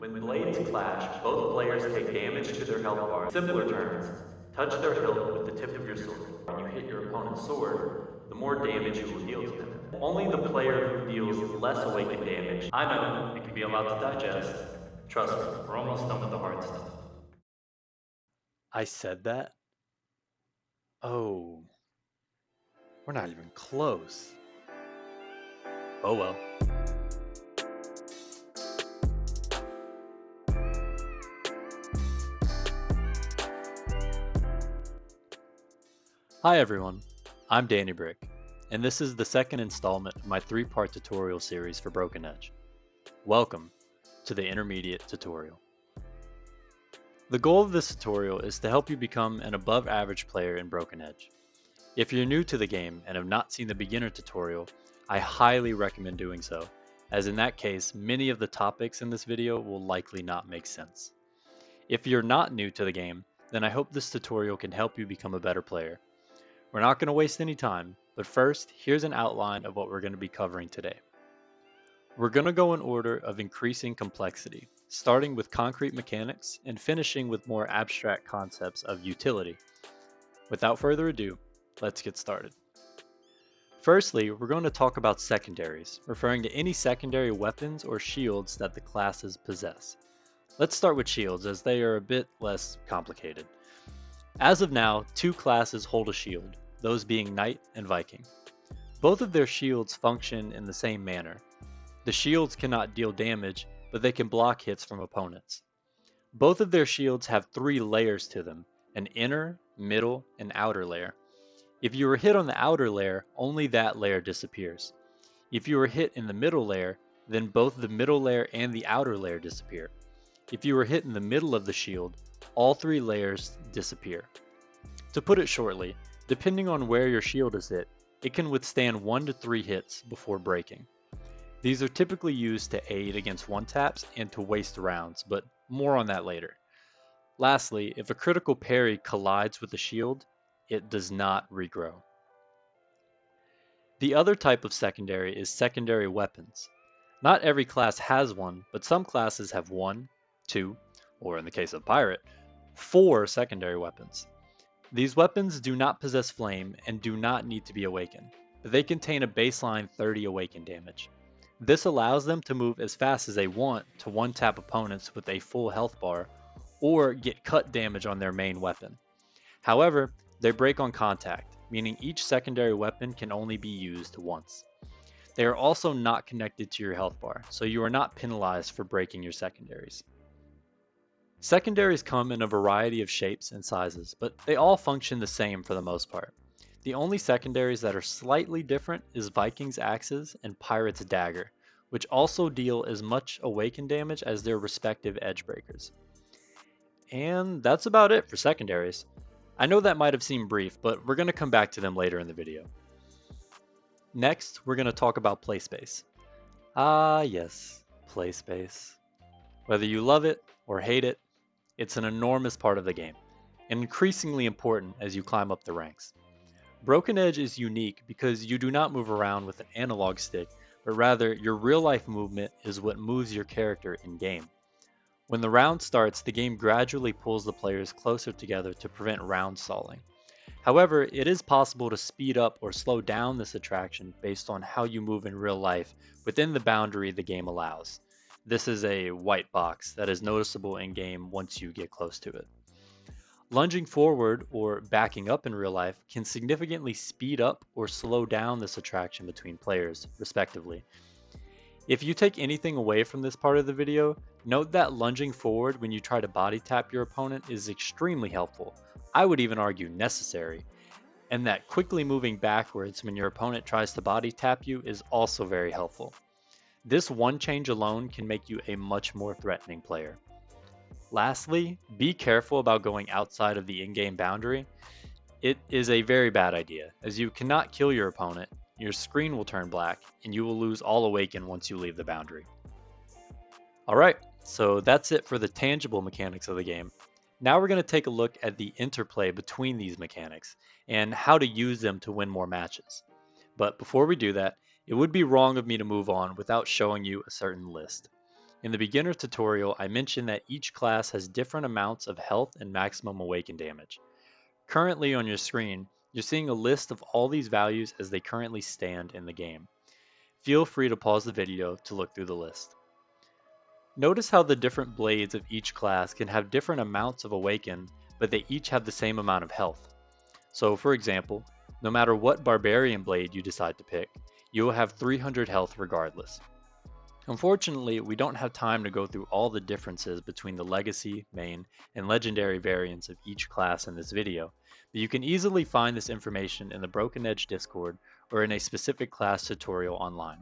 When blades clash, both players take damage to their health bar. In simpler terms, touch their hilt with the tip of your sword. When you hit your opponent's sword, the more damage you will deal to them. Only the player who deals less awakened damage. I know, it can be a lot to digest. Trust me, we're almost done with the hard stuff. I said that? Oh, we're not even close. Oh well. Hi everyone, I'm Danny Brick, and this is the second installment of my three-part tutorial series for Broken Edge. Welcome to the intermediate tutorial. The goal of this tutorial is to help you become an above average player in Broken Edge. If you're new to the game and have not seen the beginner tutorial, I highly recommend doing so, as in that case, many of the topics in this video will likely not make sense. If you're not new to the game, then I hope this tutorial can help you become a better player. We're not going to waste any time, but first, here's an outline of what we're going to be covering today. We're going to go in order of increasing complexity, starting with concrete mechanics and finishing with more abstract concepts of utility. Without further ado, let's get started. Firstly, we're going to talk about secondaries, referring to any secondary weapons or shields that the classes possess. Let's start with shields, as they are a bit less complicated. As of now, two classes hold a shield, those being Knight and Viking. Both of their shields function in the same manner. The shields cannot deal damage, but they can block hits from opponents. Both of their shields have three layers to them, an inner, middle, and outer layer. If you are hit on the outer layer, only that layer disappears. If you are hit in the middle layer, then both the middle layer and the outer layer disappear. If you are hit in the middle of the shield, all three layers disappear. To put it shortly, depending on where your shield is hit, it can withstand 1 to 3 hits before breaking. These are typically used to aid against one-taps and to waste rounds, but more on that later. Lastly, if a critical parry collides with the shield, it does not regrow. The other type of secondary is secondary weapons. Not every class has one, but some classes have 1, 2, or in the case of Pirate, 4 secondary weapons. These weapons do not possess flame and do not need to be awakened, but they contain a baseline 30 awaken damage. This allows them to move as fast as they want to one-tap opponents with a full health bar, or get cut damage on their main weapon. However, they break on contact, meaning each secondary weapon can only be used once. They are also not connected to your health bar, so you are not penalized for breaking your secondaries. Secondaries come in a variety of shapes and sizes, but they all function the same for the most part. The only secondaries that are slightly different is Viking's Axes and Pirate's Dagger, which also deal as much awaken damage as their respective edge breakers. And that's about it for secondaries. I know that might have seemed brief, but we're going to come back to them later in the video. Next, we're going to talk about play space. Ah yes, play space. Whether you love it or hate it, it's an enormous part of the game, and increasingly important as you climb up the ranks. Broken Edge is unique because you do not move around with an analog stick, but rather your real-life movement is what moves your character in-game. When the round starts, the game gradually pulls the players closer together to prevent round stalling. However, it is possible to speed up or slow down this attraction based on how you move in real life within the boundary the game allows. This is a white box that is noticeable in-game once you get close to it. Lunging forward or backing up in real life can significantly speed up or slow down this attraction between players, respectively. If you take anything away from this part of the video, note that lunging forward when you try to body tap your opponent is extremely helpful. I would even argue necessary. And that quickly moving backwards when your opponent tries to body tap you is also very helpful. This one change alone can make you a much more threatening player. Lastly, be careful about going outside of the in-game boundary. It is a very bad idea, as you cannot kill your opponent, your screen will turn black, and you will lose all awaken once you leave the boundary. Alright, so that's it for the tangible mechanics of the game. Now we're going to take a look at the interplay between these mechanics, and how to use them to win more matches. But before we do that, it would be wrong of me to move on without showing you a certain list. In the beginner tutorial, I mentioned that each class has different amounts of health and maximum awaken damage. Currently on your screen, you're seeing a list of all these values as they currently stand in the game. Feel free to pause the video to look through the list. Notice how the different blades of each class can have different amounts of awaken, but they each have the same amount of health. So for example, no matter what barbarian blade you decide to pick, you will have 300 health regardless. Unfortunately, we don't have time to go through all the differences between the legacy, main, and legendary variants of each class in this video, but you can easily find this information in the Broken Edge Discord or in a specific class tutorial online.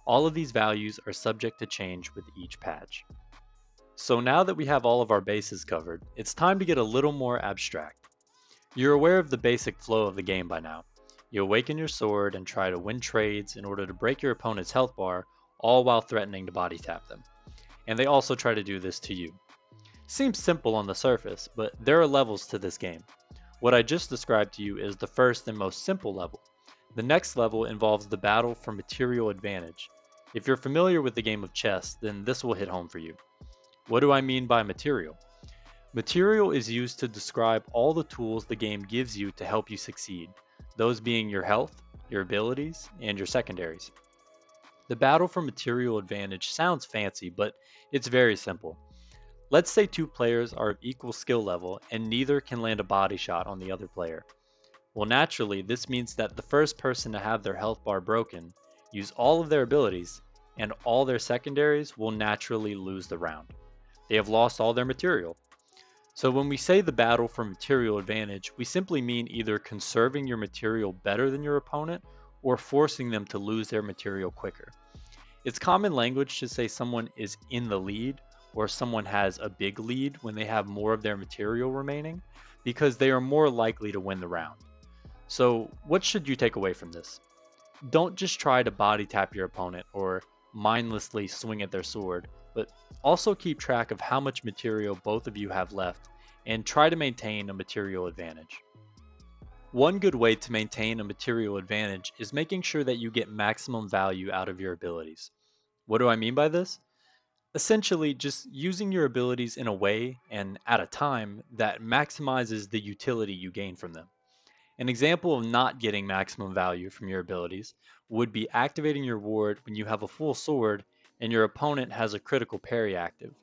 All of these values are subject to change with each patch. So now that we have all of our bases covered, it's time to get a little more abstract. You're aware of the basic flow of the game by now. You awaken your sword and try to win trades in order to break your opponent's health bar, all while threatening to body tap them. And they also try to do this to you. Seems simple on the surface, but there are levels to this game. What I just described to you is the first and most simple level. The next level involves the battle for material advantage. If you're familiar with the game of chess, then this will hit home for you. What do I mean by material? Material is used to describe all the tools the game gives you to help you succeed, those being your health, your abilities, and your secondaries. The battle for material advantage sounds fancy, but it's very simple. Let's say two players are of equal skill level and neither can land a body shot on the other player. Well, naturally, this means that the first person to have their health bar broken, use all of their abilities, and all their secondaries will naturally lose the round. They have lost all their material. So when we say the battle for material advantage, we simply mean either conserving your material better than your opponent or forcing them to lose their material quicker. It's common language to say someone is in the lead or someone has a big lead when they have more of their material remaining because they are more likely to win the round. So what should you take away from this? Don't just try to body tap your opponent or mindlessly swing at their sword, but also keep track of how much material both of you have left and try to maintain a material advantage. One good way to maintain a material advantage is making sure that you get maximum value out of your abilities. What do I mean by this? Essentially, just using your abilities in a way and at a time that maximizes the utility you gain from them. An example of not getting maximum value from your abilities would be activating your ward when you have a full sword and your opponent has a critical parry active.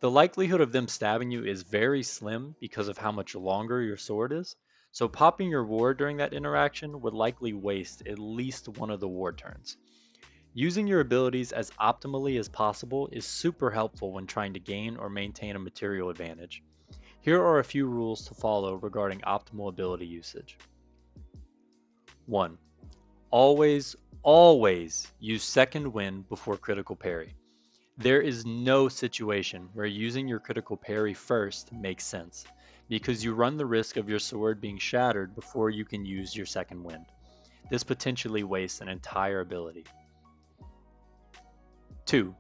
The likelihood of them stabbing you is very slim because of how much longer your sword is, so popping your ward during that interaction would likely waste at least one of the ward turns. Using your abilities as optimally as possible is super helpful when trying to gain or maintain a material advantage. Here are a few rules to follow regarding optimal ability usage. 1. Always use second wind before critical parry. There is no situation where using your critical parry first makes sense, because you run the risk of your sword being shattered before you can use your second wind. This potentially wastes an entire ability. 2.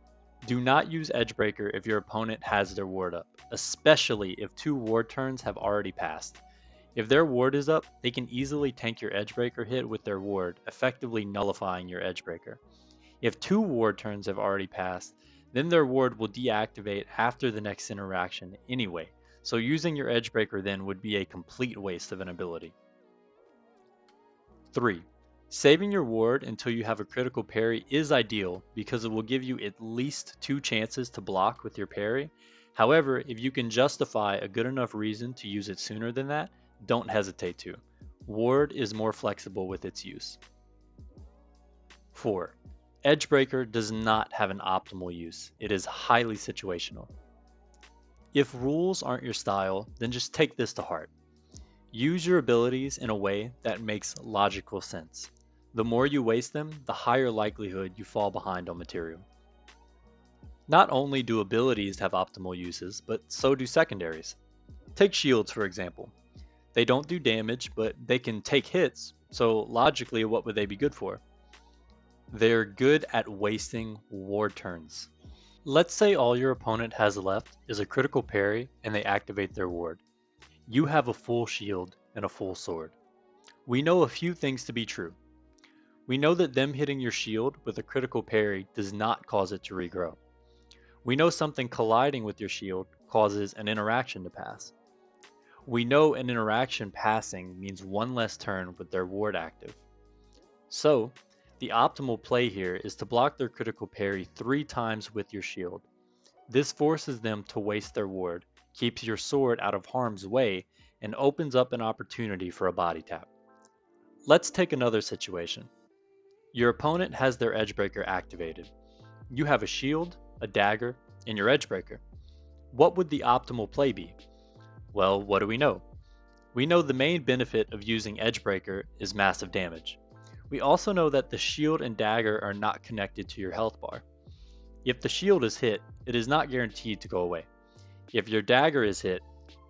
Do not use Edgebreaker if your opponent has their ward up, especially if 2 ward turns have already passed. If their ward is up, they can easily tank your Edgebreaker hit with their ward, effectively nullifying your Edgebreaker. If 2 ward turns have already passed, then their ward will deactivate after the next interaction anyway, so using your Edgebreaker then would be a complete waste of an ability. 3. Saving your ward until you have a critical parry is ideal because it will give you at least 2 chances to block with your parry. However, if you can justify a good enough reason to use it sooner than that, don't hesitate to. Ward is more flexible with its use. 4. Edgebreaker does not have an optimal use. It is highly situational. If rules aren't your style, then just take this to heart. Use your abilities in a way that makes logical sense. The more you waste them, the higher likelihood you fall behind on material. Not only do abilities have optimal uses, but so do secondaries. Take shields for example. They don't do damage, but they can take hits, so logically what would they be good for? They're good at wasting ward turns. Let's say all your opponent has left is a critical parry and they activate their ward. You have a full shield and a full sword. We know a few things to be true. We know that them hitting your shield with a critical parry does not cause it to regrow. We know something colliding with your shield causes an interaction to pass. We know an interaction passing means one less turn with their ward active. So, the optimal play here is to block their critical parry 3 times with your shield. This forces them to waste their ward, keeps your sword out of harm's way, and opens up an opportunity for a body tap. Let's take another situation. Your opponent has their Edgebreaker activated. You have a shield, a dagger, and your Edgebreaker. What would the optimal play be? Well, what do we know? We know the main benefit of using Edgebreaker is massive damage. We also know that the shield and dagger are not connected to your health bar. If the shield is hit, it is not guaranteed to go away. If your dagger is hit,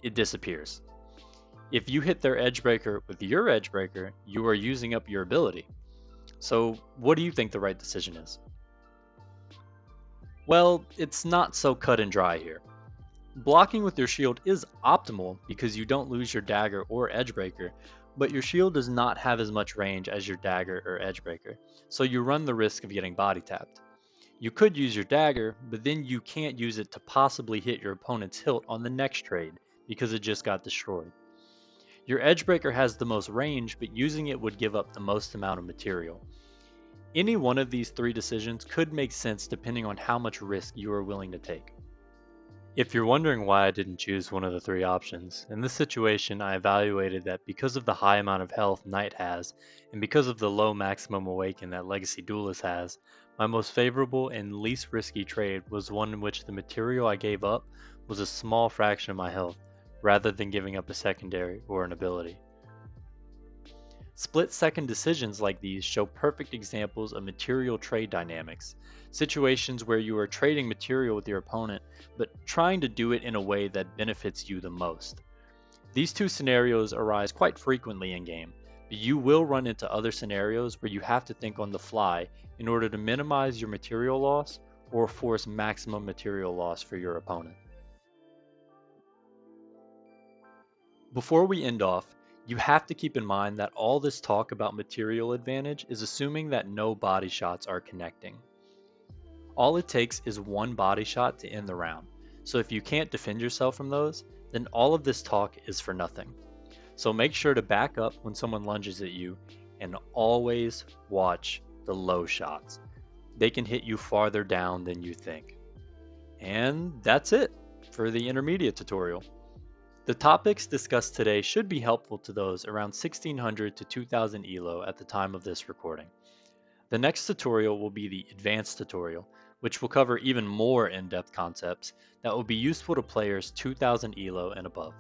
it disappears. If you hit their Edgebreaker with your Edgebreaker, you are using up your ability. So, what do you think the right decision is? Well, it's not so cut and dry here. Blocking with your shield is optimal because you don't lose your dagger or Edgebreaker, but your shield does not have as much range as your dagger or Edgebreaker, so you run the risk of getting body tapped. You could use your dagger, but then you can't use it to possibly hit your opponent's hilt on the next trade because it just got destroyed. Your Edgebreaker has the most range, but using it would give up the most amount of material. Any one of these 3 decisions could make sense depending on how much risk you are willing to take. If you're wondering why I didn't choose one of the 3 options, in this situation I evaluated that because of the high amount of health Knight has, and because of the low maximum awaken that Legacy Duelist has, my most favorable and least risky trade was one in which the material I gave up was a small fraction of my health, rather than giving up a secondary or an ability. Split-second decisions like these show perfect examples of material trade dynamics, situations where you are trading material with your opponent, but trying to do it in a way that benefits you the most. These 2 scenarios arise quite frequently in game, but you will run into other scenarios where you have to think on the fly in order to minimize your material loss or force maximum material loss for your opponent. Before we end off, you have to keep in mind that all this talk about material advantage is assuming that no body shots are connecting. All it takes is one body shot to end the round, so if you can't defend yourself from those, then all of this talk is for nothing. So make sure to back up when someone lunges at you, and always watch the low shots. They can hit you farther down than you think. And that's it for the intermediate tutorial. The topics discussed today should be helpful to those around 1600 to 2000 ELO at the time of this recording. The next tutorial will be the advanced tutorial, which will cover even more in-depth concepts that will be useful to players 2000 ELO and above.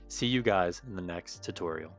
See you guys in the next tutorial.